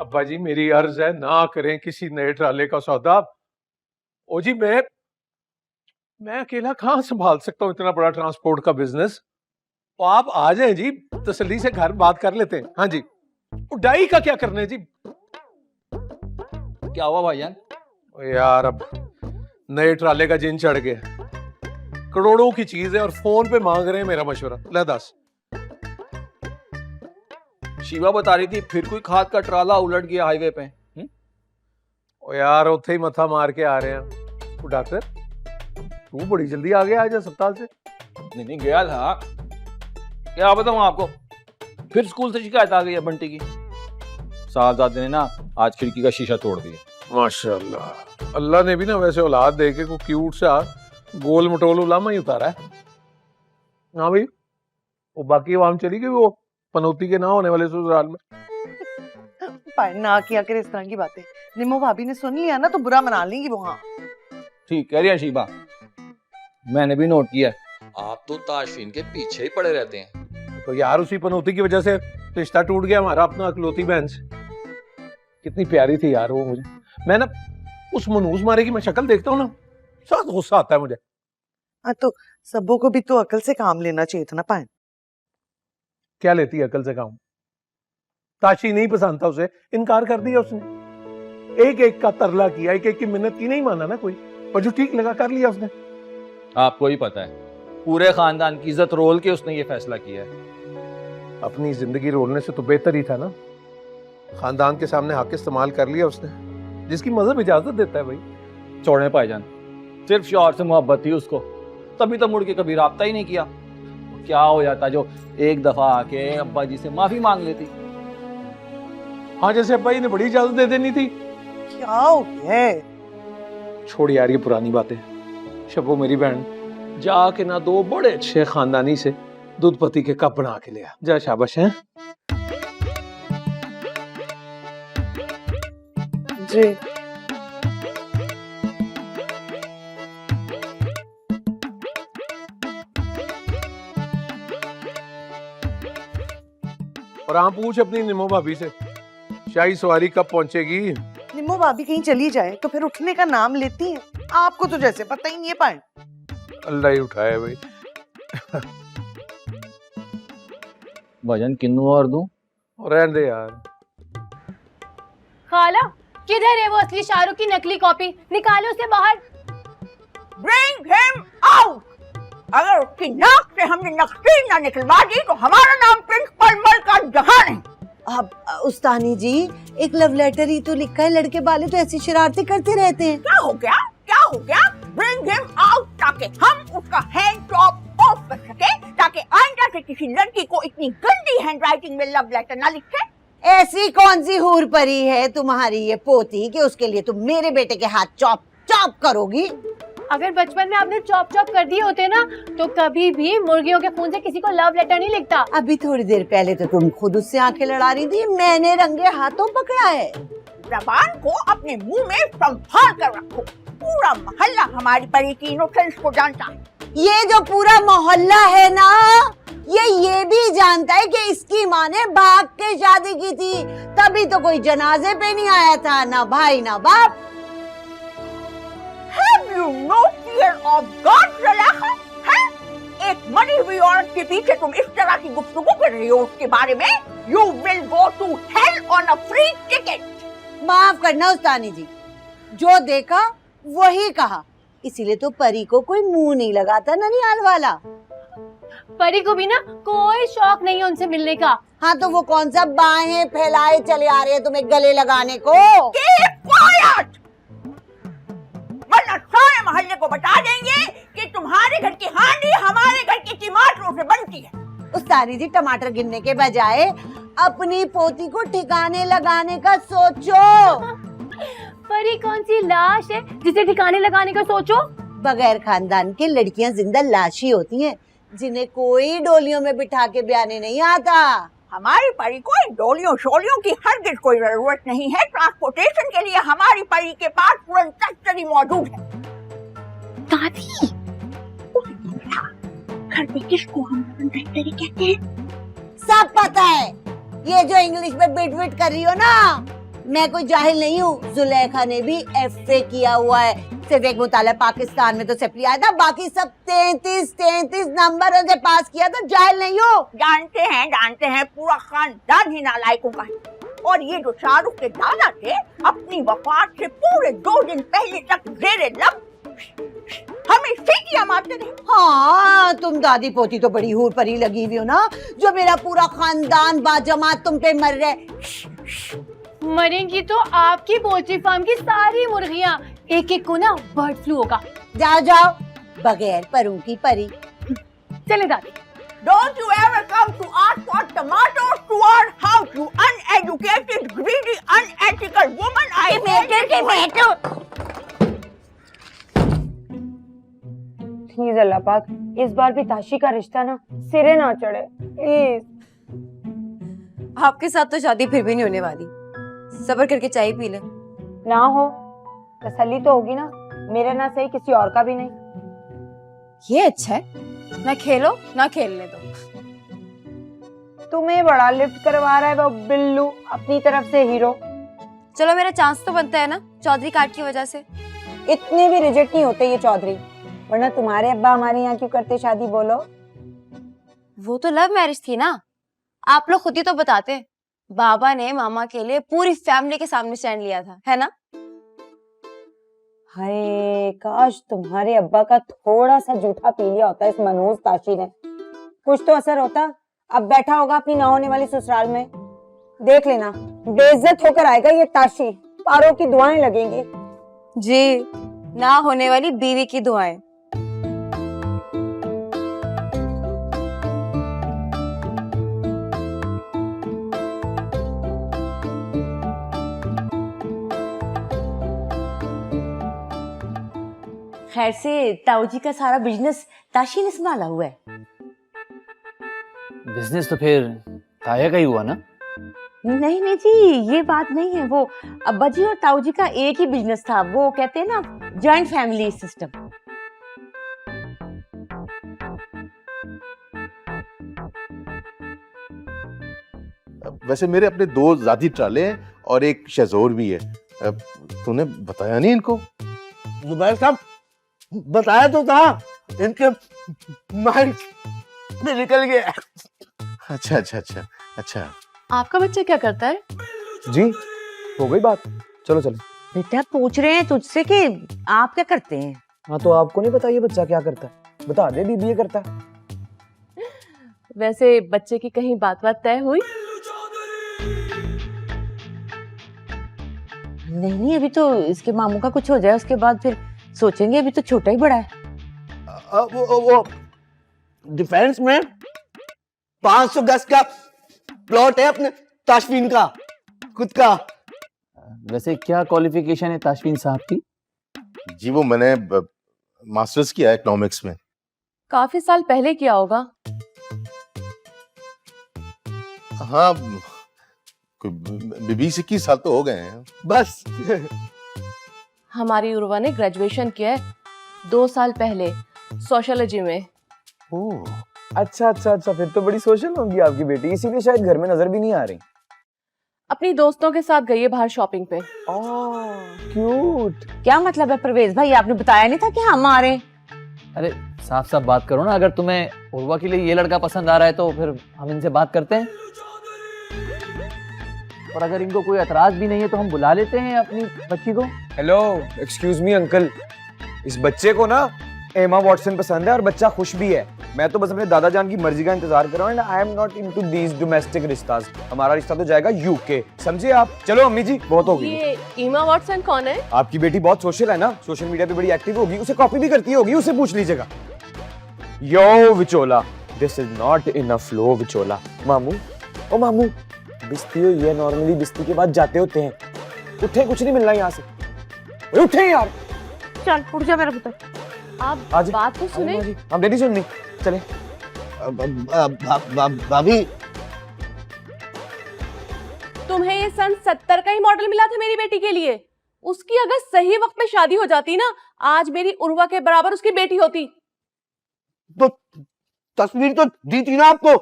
अब्बा जी मेरी अर्ज है, ना करें किसी नए ट्राले का सौदा। ओ जी मैं अकेला कहाँ संभाल सकता हूँ इतना बड़ा ट्रांसपोर्ट का बिजनेस। तो आप आ जाएं जी, तसल्ली से घर बात कर लेते हैं। हाँ जी, उड़ाई का क्या करना है जी? क्या हुआ भाईजान? यार अब नए ट्राले का जिन चढ़ गया, करोड़ों की चीज है और फोन पे मांग रहे हैं मेरा मशवरा। ले दस। शिवा बता रही थी फिर कोई खाद का ट्राला उलट गया हाईवे पे। ओ यार उथे ही मथा मार के आ रहे हैं। तो डॉक्टर तू बड़ी जल्दी आ गया आज अस्पताल से। नहीं गया था, क्या बताऊं आपको, फिर स्कूल से शिकायत आ गई है बंटी की। साहबजादे ने ना आज खिड़की का शीशा तोड़ दिया। माशाल्लाह, अल्लाह ने भी ना वैसे औलाद दे के को क्यूट सा गोल मटोल उलामा ही उतारा है। हाँ भाई, वो बाकी आवाम चली गई वो पनौती के ना होने वाले ससुराल में। ना किया कर इस तरह की बातें। निम्मो भाभी ने सुन लिया ना तो बुरा मना लेंगी वो। हाँ ठीक कह रही है शीबा, मैंने भी नोट किया। आप तो ताशफीन के पीछे ही पड़े रहते हैं। तो यार उसी पनौती की वजह से रिश्ता टूट गया हमारा अपना अकलौती बहन से। कितनी प्यारी थी यार वो मुझे। मैं ना उस मनूस मारे की मैं शक्ल देखता हूँ ना, सख्त गुस्सा आता है मुझे। तो सबों को भी तो अकल से काम लेना चाहिए था ना पाए। क्या लेती है अकल से काम? ताशी नहीं पसंद था उसे, इनकार कर दिया उसने। एक एक का तरला किया, एक एक की मिन्नत की, नहीं माना ना कोई, और जो ठीक लगा कर लिया उसने। आपको ही पता है पूरे खानदान की इज्जत रोल के उसने ये फैसला किया है। अपनी जिंदगी रोलने से तो बेहतर ही था ना। खानदान के सामने हक इस्तेमाल कर लिया उसने, जिसकी मजहब इजाजत देता है भाई। छोड़े भाईजान, सिर्फ शौहर से मोहब्बत थी उसको, तभी तो मुड़ के कभी राब्ता ही नहीं किया। क्या हो जाता जो एक दफा आके अब्बा जी से माफी मांग लेती। हाँ, जैसे अब्बा जी ने बड़ी इजाजत दे देनी थी। क्या हो गया है? छोड़ यार ये पुरानी बातें। शबो मेरी बहन जाके ना दो बड़े अच्छे खानदानी से दूध पत्ती के कप बना के लिया जा। शाबाश है जी। और आप पूछ अपनी निमो भाभी से शाही सवारी कब पहुंचेगी। निम्मो भाभी कहीं चली जाए तो फिर उठने का नाम लेती है। आपको तो जैसे पता ही नहीं है पाए। अल्लाह ही उठाए भाई। भजन किन्नू और दूं? रहने दे यार। खाला किधर है वो असली शाहरुख की नकली कॉपी? निकालो उसे बाहर। Bring him out! अगर उसकी नाक से हमने नकली ना निकलवा दी तो हमारा नाम प्रिंस परमल का जहां नहीं। अब उस्तानी जी, एक लव लेटर ही तो लिखा है, लड़के वाले तो ऐसी शरारतें करते रहते हैं। क्या हो गया? क्या हो गया? Bring him out ताकि हम उसका हैंड टॉप ऑफ कर सके, ताकि आइंदा से किसी लड़की को इतनी गंदी हैंडराइटिंग में लव लेटर ना लिखे। ऐसी कौन सी हूर परी है तुम्हारी ये पोती कि उसके लिए तुम मेरे बेटे के हाथ चॉप चॉप करोगी? अगर बचपन में आपने चॉप चॉप कर दिए होते ना तो कभी भी मुर्गियों के खून से किसी को लव लेटर नहीं लिखता। अभी थोड़ी देर पहले तो तुम खुद उससे आंखें लड़ा रही थी, मैंने रंगे हाथों पकड़ा है। जबान को अपने मुंह में संभाल कर रखो। पूरा मोहल्ला हमारी परी की इनोसेंस को जानता है। ये जो पूरा मोहल्ला है ना, ये भी जानता है कि इसकी माँ ने भाग के शादी की थी, तभी तो कोई जनाजे पे नहीं आया था, ना भाई ना बाप। Have you no fear of God, ज़लाखा? हैं? एक मरी हुई औरत के पीछे तुम इस तरह की गुफ्तगू कर रही हो उसके बारे में? You will go to hell on a free ticket. माफ करना उस्तानी जी, जो देखा वही कहा, इसीलिए तो परी को कोई मुंह नहीं लगाता ननिहाल वाला। परी को भी ना कोई शौक नहीं है उनसे मिलने का। हाँ तो वो कौन सा बाहें फैलाए चले आ रहे हैं तुम्हें गले लगाने को? Keep quiet! वरना सारे मोहल्ले को बता देंगे कि तुम्हारे घर की हांडी हमारे घर के टमाटरों से बनती है। उस्तानी जी, टमाटर गिनने के बजाय अपनी पोती को ठिकाने लगाने का सोचो। परी कौन सी लाश है जिसे ठिकाने लगाने का सोचो? बगैर खानदान के लड़कियां जिंदा लाश ही होती हैं, जिन्हें कोई डोलियों में बिठा के ब्याने नहीं आता। हमारी परी को इन डोलियों शोलियों की हरगिज़ कोई जरूरत नहीं है। ट्रांसपोर्टेशन के लिए हमारी परी के पास तुरंत तख्तरी मौजूद है। दादी, घर पे किसको हम तख्तरी कहते हैं? सब पता है। ये जो इंग्लिश में बिट बिट कर रही हो ना, मैं कोई जाहिल नहीं हूँ, जुलेखा ने भी FA किया हुआ है। सिर्फ एक मुताला पाकिस्तान में तो सेपली आया था, बाकी सब 33 नंबरों से पास किया, तो जाहिल नहीं हो। जानते हैं पूरा खानदान ही नालायकों का है। और ये जो शाहरुख के दादा थे, अपनी वफात से पूरे 2 दिन पहले तक जेरे लब हमें सीटियां मारते थे। हाँ, तुम दादी पोती तो बड़ी हूर परी लगी हुई हो ना, जो मेरा पूरा खानदान बाजमात तुम पे मर रहे। मरेंगी तो आपकी पोल्ट्री फार्म की सारी मुर्गियां, एक एक को ना बर्ड फ्लू होगा। जाओ जाओ, बगैर परों की परी। चले दादी। Don't you ever come to ask for tomatoes to our house, you uneducated, greedy, unethical woman! I please Allah पाक इस बार भी ताशी का रिश्ता ना सिरे ना चढ़े प्लीज। आपके साथ तो शादी फिर भी नहीं होने वाली, सब्र करके चाय पी ले। ना हो तसल्ली तो होगी ना, मेरे ना सही किसी और का भी नहीं। ये अच्छा है, ना खेलो ना खेलने दो। तुम्हें बड़ा लिफ्ट करवा रहा है वो बिल्लू अपनी तरफ से हीरो। चलो मेरा चांस तो बनता है ना चौधरी कार्ड की वजह से। इतने भी रिजेक्ट नहीं होते ये चौधरी, वरना तुम्हारे अब्बा हमारे यहाँ क्यों करते शादी बोलो? वो तो लव मैरिज थी ना, आप लोग खुद ही तो बताते। बाबा ने मामा के लिए पूरी फैमिली के सामने स्टैंड लिया था, है ना? हाय काश तुम्हारे अब्बा का थोड़ा सा जूठा पी लिया होता इस मनहूस ताशी ने, कुछ तो असर होता। अब बैठा होगा अपनी ना होने वाली ससुराल में, देख लेना बेइज्जत होकर आएगा ये ताशी, पारों की दुआएं लगेंगी। जी, ना होने वाली बीवी की दुआएं। खैर से ताऊ जी का सारा बिजनेस ताशी ने संभाला हुआ है। बिजनेस तो फिर ताया का ही हुआ ना? नहीं नहीं जी, ये बात नहीं है, वो अब्बा जी और ताऊ जी का एक ही बिजनेस था। वो कहते हैं ना जॉइंट फैमिली सिस्टम। वैसे मेरे अपने 2 जाती ट्राले हैं और एक शेजोर भी है। तूने बताया नहीं इनको? जुबैर साहब बताया तो था, इनके माइंड में निकल गया। अच्छा अच्छा अच्छा अच्छा। आपका बच्चा क्या करता है? जी हो गई बात, चलो चलो। बेटा पूछ रहे हैं तुझसे कि आप क्या करते हैं। हाँ तो आपको नहीं पता ये बच्चा क्या करता है? बता दे, बीबीए करता है। वैसे बच्चे की कहीं बात तय हुई? नहीं नहीं, अभी तो इसके मामू का कुछ हो जाए उसके बाद फिर सोचेंगे, अभी तो छोटा ही बड़ा है। वो डिफेंस में 500 गज का प्लॉट है अपने ताशफीन का खुद का। वैसे क्या क्वालिफिकेशन है ताशफीन साहब की? जी वो मैंने मास्टर्स किया है इकोनॉमिक्स में। काफी साल पहले किया होगा। हाँ 20-21 साल तो हो गए हैं बस। हमारी उर्वा ने ग्रेजुएशन किया है 2 साल पहले सोशियोलॉजी में। ओह अच्छा अच्छा अच्छा, फिर तो बड़ी सोशल होगी आपकी बेटी, इसीलिए शायद घर में नजर भी नहीं आ रही। अपनी दोस्तों के साथ गई है बाहर शॉपिंग पे। क्यूट। क्या मतलब है परवेज भाई, आपने बताया नहीं था कि हम आ रहे हैं? अरे साफ साफ बात करो ना, अगर तुम्हें उर्वा के लिए ये लड़का पसंद आ रहा है तो फिर हम इनसे बात करते हैं, और अगर इनको कोई एतराज भी नहीं है तो हम बुला लेते हैं अपनी बच्ची को। हेलो एक्सक्यूज मी अंकल, इस बच्चे को ना एमा वॉटसन पसंद है और बच्चा खुश भी है। मैं तो बस अपने दादा जान की मर्जी का इंतजार कर रहा हूँ। I am not into these domestic रिश्तास। हमारा रिश्ता तो जाएगा यूके, समझे आप? चलो अम्मी जी बहुत हो गई। ये ईमा वॉटसन कौन है? आपकी बेटी बहुत सोशल है ना, सोशल मीडिया पे बड़ी एक्टिव होगी, उसे कॉपी भी करती होगी, उसे पूछ लीजिएगा। यो विचोला, this is not in a flow विचोला। मामू ओ मामू, बिस्ती हुई है, नॉर्मली बिस्ती के बाद जाते होते हैं। उठे, कुछ नहीं मिलना यहाँ से। उठे यार, चल उठ जा मेरा पुत्र। आप आज बात तो सुने। हम रेडी सुननी, चले। भाभी तुम्हें ये सन 70 का ही मॉडल मिला था मेरी बेटी के लिए। उसकी अगर सही वक्त में शादी हो जाती ना, आज मेरी उर्वा के बराबर उसकी बेटी होती। तो तस्वीर तो दी थी ना आपको।